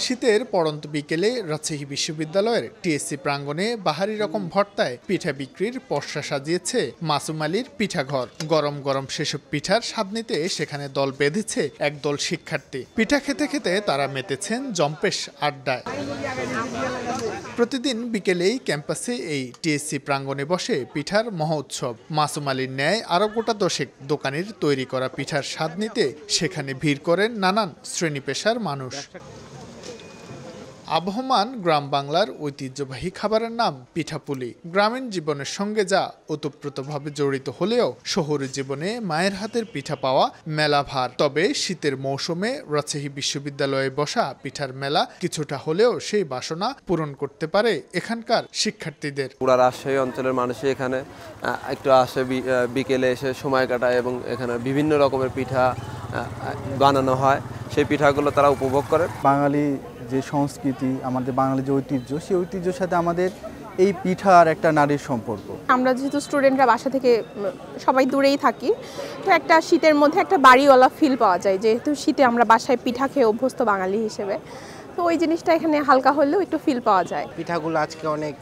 শীতের পড়ন্ত বিকেলে রাজশাহী বিশ্ববিদ্যালয়ের টিএসসি প্রাঙ্গণে বাহারি রকম ভর্তায় পিঠা বিক্রির পসরা সাজিয়েছে মাসুম আলীর পিঠাঘর। গরম গরম সেসব পিঠার স্বাদ নিতে সেখানে দল বেঁধেছে একদল শিক্ষার্থী। পিঠা খেতে খেতে তারা মেতেছেন জম্পেশ আড্ডায়। প্রতিদিন বিকেলেই ক্যাম্পাসে এই টিএসসি প্রাঙ্গণে বসে পিঠার মহোৎসব। মাসুম আলীর ন্যায় আরও গোটা দশেক দোকানের তৈরি করা পিঠার স্বাদ নিতে সেখানে ভিড় করেন নানান শ্রেণী পেশার মানুষ। আবহমান গ্রাম বাংলার ঐতিহ্যবাহী খাবারের নাম পিঠাপুলি। গ্রামীণ জীবনের সঙ্গে যা ওতপ্রোতভাবে জড়িত হলেও শহুরে জীবনে মায়ের হাতের পিঠা পাওয়া মেলা ভার। তবে শীতের মৌসুমে রাজশাহী বিশ্ববিদ্যালয়ে বসা পিঠার মেলা কিছুটা হলেও সেই বাসনা পূরণ করতে পারে এখানকার শিক্ষার্থীদের। পুরা রাজশাহী অঞ্চলের মানুষই এখানে একটু আসে, বিকেলে এসে সময় কাটায় এবং এখানে বিভিন্ন রকমের পিঠা বানানো হয়, সেই পিঠাগুলো তারা উপভোগ করে। বাঙালি যে সংস্কৃতি, আমাদের বাঙালি যে ঐতিহ্য, সেই ঐতিহ্যের সাথে আমাদের এই পিঠার একটা নারীর সম্পর্ক। আমরা যেহেতু স্টুডেন্টরা বাসা থেকে সবাই দূরেই থাকি, তো একটা শীতের মধ্যে একটা বাড়িওয়ালা ফিল পাওয়া যায়, যেহেতু শীতে আমরা বাসায় পিঠা খেয়ে অভ্যস্ত বাঙালি হিসেবে, তো ওই জিনিসটা এখানে হালকা হলেও একটু ফিল পাওয়া যায়। পিঠাগুলো আজকে অনেক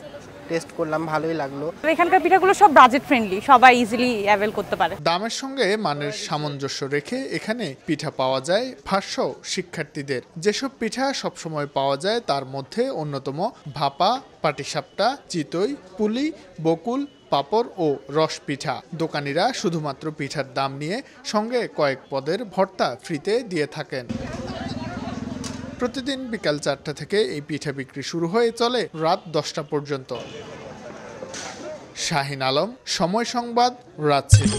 টেস্ট করলাম, ভালোই লাগলো। এখানকার পিঠাগুলো সব বাজেট ফ্রেন্ডলি, সবাই ইজিলি অ্যাভেল করতে পারে। দামের সঙ্গে মানের সামঞ্জস্য রেখে এখানে পিঠা পাওয়া যায় ভাষ্য শিক্ষার্থীদের। যেসব পিঠা সবসময় পাওয়া যায় তার মধ্যে অন্যতম ভাপা, পাটিসাপটা, চিতই, পুলি, বকুল, পাঁপড় ও রস পিঠা। দোকানিরা শুধুমাত্র পিঠার দাম নিয়ে সঙ্গে কয়েক পদের ভর্তা ফ্রিতে দিয়ে থাকেন। প্রতিদিন বিকাল 4টা থেকে এই পিঠা বিক্রি শুরু হয়ে চলে রাত 10টা পর্যন্ত। শাহিন আলম, সময় সংবাদ, রাজশাহী।